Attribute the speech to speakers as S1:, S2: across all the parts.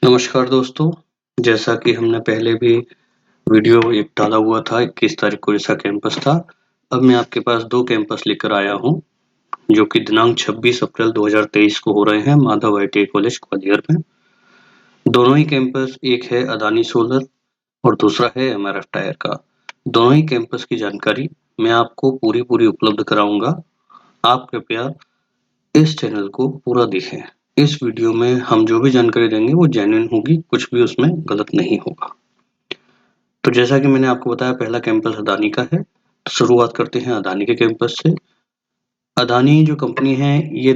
S1: नमस्कार दोस्तों, जैसा कि हमने पहले भी वीडियो एक डाला हुआ था 21 तारीख को ऐसा कैंपस था। अब मैं आपके पास 2 कैंपस लेकर आया हूँ, जो कि दिनांक 26 अप्रैल 2023 को हो रहे हैं माधव आईटीआई कॉलेज ग्वालियर में। दोनों ही कैंपस, एक है अदानी सोलर और दूसरा है एमआरएफ टायर का। दोनों ही कैंपस की जानकारी मैं आपको पूरी उपलब्ध कराऊंगा। आप कृपया इस चैनल को पूरा देखें। इस वीडियो में हम जो भी जानकारी देंगे वो जेन्युइन होगी, कुछ भी उसमें गलत नहीं होगा। तो जैसा कि मैंने आपको बताया, पहला कैंपस अदानी का है। तो शुरुआत करते हैं अदानी के कैंपस से। अदानी जो कंपनी है, ये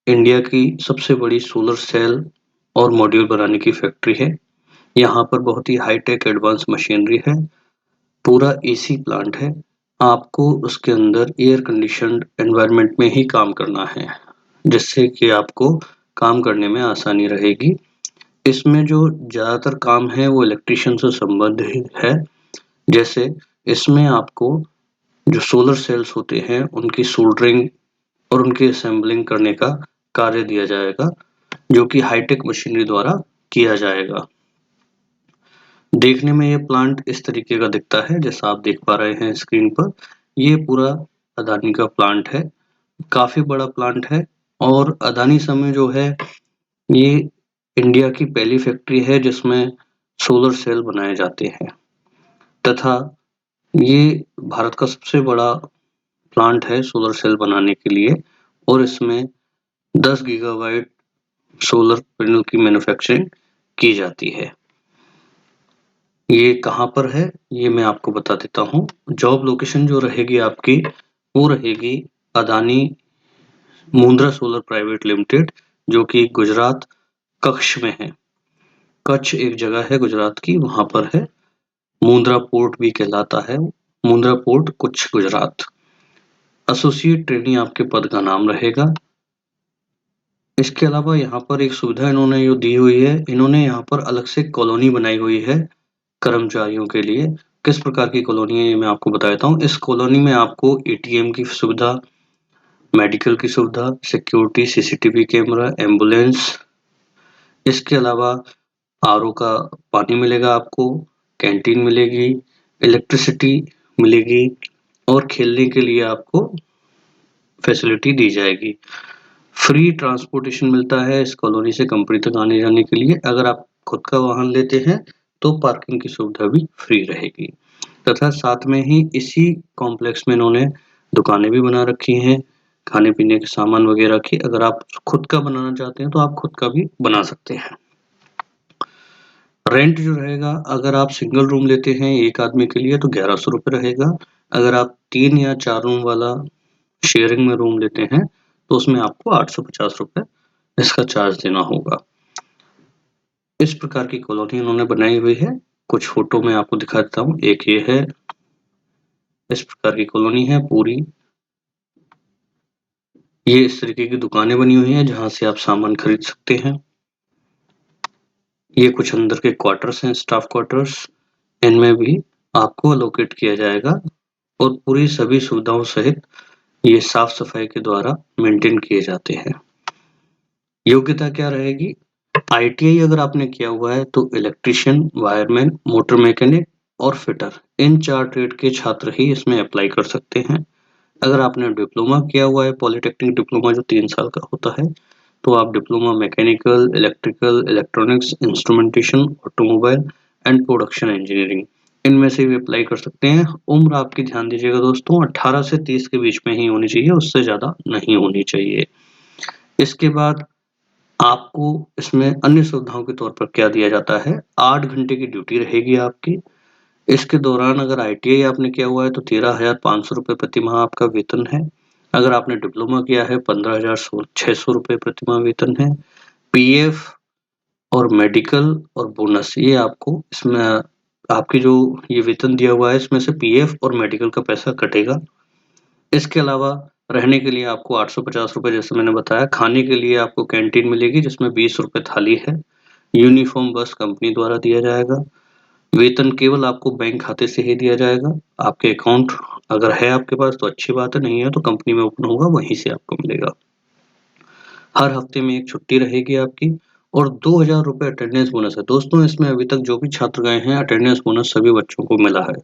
S1: इंडिया की सबसे बड़ी सोलर सेल और मॉड्यूल बनाने की फैक्ट्री है। यहाँ पर बहुत ही हाईटेक एडवांस मशीनरी है, पूरा एसी प्लांट है। आपको उसके अंदर एयर कंडीशन्ड एनवायरनमेंट में ही काम करना है, जिससे कि आपको काम करने में आसानी रहेगी। इसमें जो ज़्यादातर काम है वो इलेक्ट्रीशियन से संबंधित है। जैसे इसमें आपको जो सोलर सेल्स होते हैं उनकी सोल्डरिंग और उनकी असेंबलिंग करने का कार्य दिया जाएगा, जो कि हाईटेक मशीनरी द्वारा किया जाएगा। देखने में ये प्लांट इस तरीके का दिखता है, जैसा आप देख पा रहे हैं स्क्रीन पर। ये पूरा अदानी का प्लांट है, काफी बड़ा प्लांट है। और अदानी समय जो है, ये इंडिया की पहली फैक्ट्री है जिसमें सोलर सेल बनाए जाते हैं, तथा ये भारत का सबसे बड़ा प्लांट है सोलर सेल बनाने के लिए। और इसमें 10 गीगावाट सोलर पैनल की मैन्युफैक्चरिंग की जाती है। ये कहाँ पर है, ये मैं आपको बता देता हूँ। जॉब लोकेशन जो रहेगी आपकी, वो रहेगी Adani Mundra solar private limited, जो कि गुजरात कच्छ में है। कच्छ एक जगह है गुजरात की, वहां पर है। मुंद्रा पोर्ट भी कहलाता है, Mundra port Kutch Gujarat. Associate trainee आपके पद का नाम रहेगा। इसके अलावा यहाँ पर एक सुविधा इन्होंने जो दी हुई है, इन्होंने यहाँ पर अलग से कॉलोनी बनाई हुई है कर्मचारियों के लिए। किस प्रकार की कॉलोनी है ये मैं आपको बता देता हूँ। इस कॉलोनी में आपको एटीएम की सुविधा, मेडिकल की सुविधा, सिक्योरिटी, सीसीटीवी कैमरा, एम्बुलेंस, इसके अलावा आरओ का पानी मिलेगा आपको, कैंटीन मिलेगी, इलेक्ट्रिसिटी मिलेगी और खेलने के लिए आपको फैसिलिटी दी जाएगी। फ्री ट्रांसपोर्टेशन मिलता है इस कॉलोनी से कंपनी तक आने जाने के लिए। अगर आप खुद का वाहन लेते हैं तो पार्किंग की सुविधा भी फ्री रहेगी। तथा साथ में ही इसी कॉम्प्लेक्स में इन्होंने दुकानें भी बना रखी हैं, खाने पीने के सामान वगैरह की। अगर आप खुद का बनाना चाहते हैं तो आप खुद का भी बना सकते हैं। रेंट जो रहेगा, अगर आप सिंगल रूम लेते हैं एक आदमी के लिए तो 1100 रुपये रहेगा। अगर आप 3 या 4 रूम वाला शेयरिंग में रूम लेते हैं तो उसमें आपको 850 रुपये इसका चार्ज देना होगा। इस प्रकार की कॉलोनी उन्होंने बनाई हुई है। कुछ फोटो में आपको दिखा देता हूँ। एक ये है, इस प्रकार की कॉलोनी है पूरी। ये इस तरीके की दुकानें बनी हुई हैं जहां से आप सामान खरीद सकते हैं। ये कुछ अंदर के क्वार्टर्स हैं, स्टाफ क्वार्टर्स। इनमें भी आपको अलोकेट किया जाएगा और पूरी सभी सुविधाओं सहित ये साफ सफाई के द्वारा मेंटेन किए जाते हैं। योग्यता क्या रहेगी? आईटीआई अगर आपने किया हुआ है तो इलेक्ट्रीशियन, वायरमैन, मोटर मैकेनिक और फिटर, इन 4 ट्रेड के छात्र ही इसमें अप्लाई कर सकते हैं। अगर आपने डिप्लोमा किया हुआ है, पॉलिटेक्निक डिप्लोमा जो 3 साल का होता है, तो आप diploma mechanical, electrical, electronics, instrumentation, automobile and production engineering, इनमें से भी अप्लाई कर सकते हैं। उम्र आपकी ध्यान दीजिएगा दोस्तों, 18 से 30 के बीच में ही होनी चाहिए, उससे ज़्यादा नहीं होनी चाहिए। इसके बाद आपको इसमें अन्य सुविधाओं के तौर पर क्या दिया जाता है? 8 घंटे की ड्यूटी रहेगी आपकी। इसके दौरान अगर आईटीआई आपने किया हुआ है तो 13,500 रुपये प्रति माह आपका वेतन है। अगर आपने डिप्लोमा किया है 15,600 रुपये प्रति माह वेतन है। पीएफ और मेडिकल और बोनस, ये आपको इसमें आपकी जो ये वेतन दिया हुआ है इसमें से पीएफ और मेडिकल का पैसा कटेगा। इसके अलावा रहने के लिए आपको 850 रुपये, जैसे मैंने बताया। खाने के लिए आपको कैंटीन मिलेगी जिसमें 20 रुपये थाली है। यूनिफॉर्म बस कंपनी द्वारा दिया जाएगा। वेतन केवल आपको बैंक खाते से ही दिया जाएगा। आपके अकाउंट अगर है आपके पास तो अच्छी बात है, नहीं है तो कंपनी में ओपन होगा, वहीं से आपको मिलेगा। हर हफ्ते में 1 छुट्टी रहेगी आपकी और 2000 रुपए अटेंडेंस बोनस है। दोस्तों इसमें अभी तक जो भी छात्र गए हैं अटेंडेंस बोनस सभी बच्चों को मिला है।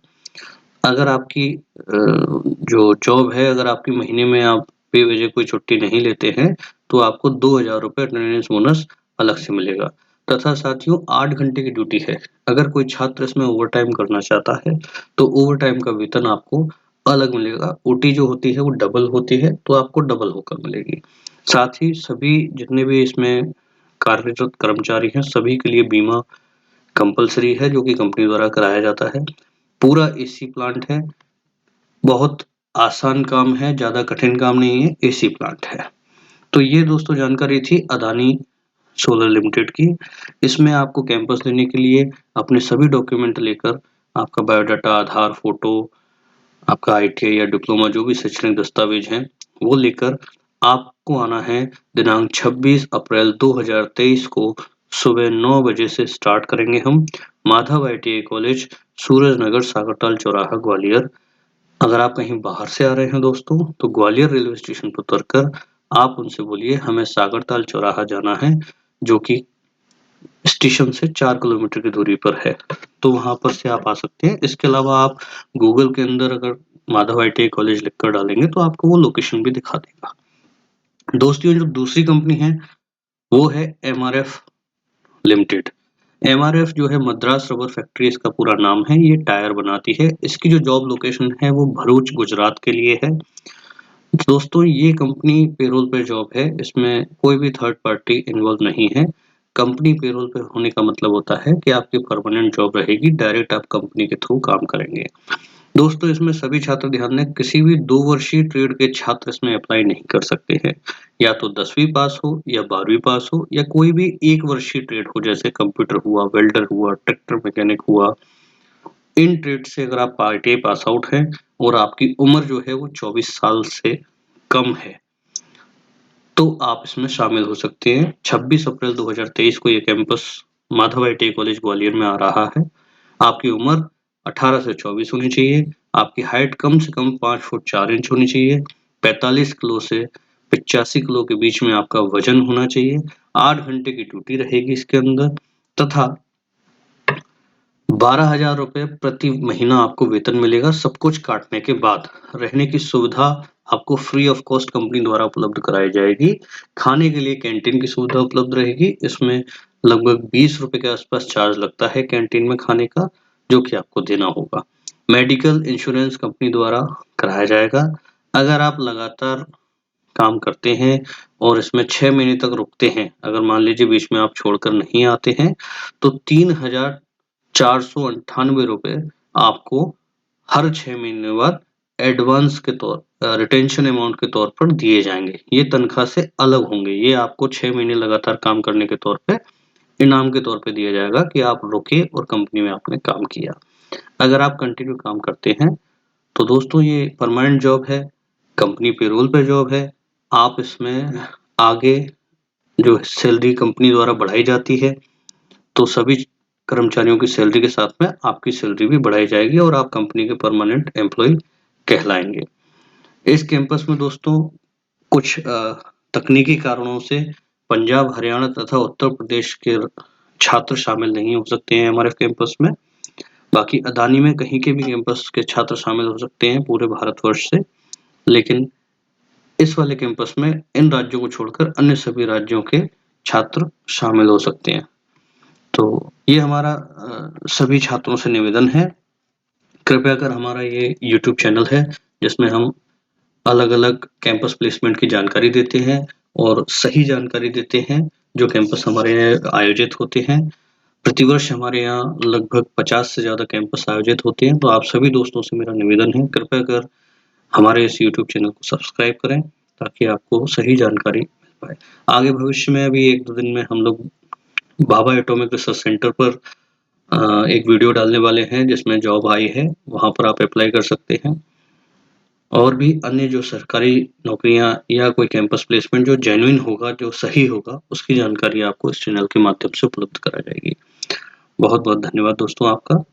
S1: अगर आपकी जो जॉब है, अगर आपकी महीने में आप बेवजह कोई छुट्टी नहीं लेते हैं तो आपको 2000 रुपए अटेंडेंस बोनस अलग से मिलेगा। तथा साथियों 8 घंटे की ड्यूटी है। अगर कोई छात्र इसमें ओवरटाइम करना चाहता है तो ओवरटाइम का वेतन आपको अलग मिलेगा। ओटी जो होती है वो डबल होती है तो आपको डबल होकर मिलेगी। साथ ही सभी जितने भी इसमें कार्यरत कर्मचारी हैं सभी के लिए बीमा कंपल्सरी है जो कि कंपनी द्वारा कराया जाता है। पूरा एसी प्लांट है। बहुत आसान काम है, ज़्यादा कठिन काम नहीं है, एसी प्लांट है। तो ये दोस्तों जानकारी थी अदानी सोलर लिमिटेड की। इसमें आपको कैंपस लेने के लिए अपने सभी डॉक्यूमेंट लेकर आपका बायोडाटा, आधार, फोटो, आपका आईटीआई या डिप्लोमा जो भी शैक्षणिक दस्तावेज हैं वो लेकर आपको आना है। दिनांक 26 अप्रैल 2023 को सुबह 9 बजे से स्टार्ट करेंगे हम। माधव आईटीआई कॉलेज, सूरजनगर, सागरताल चौराहा, ग्वालियर। अगर आप कहीं बाहर से आ रहे हैं दोस्तों तो ग्वालियर रेलवे स्टेशन पर उतरकर आप उनसे बोलिए हमें सागरताल चौराहा जाना है, जो कि स्टेशन से 4 किलोमीटर की दूरी पर है। तो वहां पर से आप आ सकते हैं। इसके अलावा आप गूगल के अंदर अगर माधव आईटीआई कॉलेज लिखकर डालेंगे तो आपको वो लोकेशन भी दिखा देगा। दोस्तों जो दूसरी कंपनी है वो है एमआरएफ लिमिटेड। एमआरएफ जो है मद्रास रबर फैक्ट्री इसका पूरा नाम है। ये टायर बनाती है। इसकी जो जॉब लोकेशन है वो भरूच गुजरात के लिए है। दोस्तों ये कंपनी पेरोल पे जॉब है। इसमें कोई भी थर्ड पार्टी इन्वॉल्व नहीं है। कंपनी पेरोल पे होने का मतलब होता है कि आपकी परमानेंट जॉब रहेगी, डायरेक्ट आप कंपनी के थ्रू काम करेंगे। दोस्तों इसमें सभी छात्र ध्यान दें, किसी भी 2 वर्षीय ट्रेड के छात्र इसमें अप्लाई नहीं कर सकते हैं। या तो 10वीं पास हो या 12वीं पास हो या कोई भी 1 वर्षीय ट्रेड हो, जैसे कंप्यूटर हुआ, वेल्डर हुआ, ट्रैक्टर मैकेनिक हुआ। इन ट्रेड से अगर आप आईटीआई पास आउट हैं और आपकी उम्र जो है वो 24 साल से कम है तो आप इसमें शामिल हो सकते हैं। 26 अप्रैल 2023 को ये campus Madhav ITI college Gwalior में आ रहा है। आपकी उम्र 18 से 24 होनी चाहिए। आपकी हाइट कम से कम 5 फुट 4 इंच होनी चाहिए। 45 किलो से 85 किलो के बीच में आपका वजन होना चाहिए। 8 घंटे की ड्यूटी रहेगी इसके अंदर तथा 12,000 रुपए प्रति महीना आपको वेतन मिलेगा सब कुछ काटने के बाद। रहने की सुविधा आपको फ्री ऑफ कॉस्ट कंपनी द्वारा उपलब्ध कराई जाएगी। खाने के लिए कैंटीन की सुविधा उपलब्ध रहेगी। इसमें लगभग 20 रुपए के आसपास चार्ज लगता है कैंटीन में खाने का, जो कि आपको देना होगा। मेडिकल इंश्योरेंस कंपनी द्वारा कराया जाएगा। अगर आप लगातार काम करते हैं और इसमें 6 महीने तक रुकते हैं, अगर मान लीजिए बीच में आप छोड़कर नहीं आते हैं तो 3,498 रुपए आपको हर 6 महीने बाद एडवांस के तौर रिटेंशन अमाउंट के तौर पर दिए जाएंगे। ये तनख्वाह से अलग होंगे। ये आपको 6 महीने लगातार काम करने के तौर पे इनाम के तौर पे दिया जाएगा कि आप रुके और कंपनी में आपने काम किया। अगर आप कंटिन्यू काम करते हैं तो दोस्तों ये परमानेंट जॉब है, कंपनी पेरोल पे जॉब है। आप इसमें आगे जो सैलरी कंपनी द्वारा बढ़ाई जाती है तो सभी कर्मचारियों की सैलरी के साथ में आपकी सैलरी भी बढ़ाई जाएगी और आप कंपनी के परमानेंट एम्प्लॉय कहलाएंगे। इस कैंपस में दोस्तों कुछ तकनीकी कारणों से पंजाब, हरियाणा तथा उत्तर प्रदेश के छात्र शामिल नहीं हो सकते हैं हमारे कैंपस में। बाकी अदानी में कहीं के भी कैंपस के छात्र शामिल हो सकते हैं पूरे भारतवर्ष से, लेकिन इस वाले कैंपस में इन राज्यों को छोड़कर अन्य सभी राज्यों के छात्र शामिल हो सकते हैं। तो ये हमारा सभी छात्रों से निवेदन है, कृपया कर हमारा ये यूट्यूब चैनल है जिसमें हम अलग-अलग कैंपस प्लेसमेंट की जानकारी देते हैं और सही जानकारी देते हैं जो कैंपस हमारे यहाँ आयोजित होते हैं। प्रतिवर्ष हमारे यहाँ लगभग 50 से ज़्यादा कैंपस आयोजित होते हैं। तो आप सभी दोस्तों से मेरा निवेदन है, कृपया कर हमारे इस यूट्यूब चैनल को सब्सक्राइब करें ताकि आपको सही जानकारी मिल पाए। आगे भविष्य में अभी 1-2 दिन में हम लोग भाभा एटॉमिक रिसर्च सेंटर पर एक वीडियो डालने वाले हैं जिसमें जॉब आई है, वहाँ पर आप अप्लाई कर सकते हैं। और भी अन्य जो सरकारी नौकरियाँ या कोई कैंपस प्लेसमेंट जो जेन्युइन होगा, जो सही होगा, उसकी जानकारी आपको इस चैनल के माध्यम से उपलब्ध कराई जाएगी। बहुत-बहुत धन्यवाद दोस्तों आपका।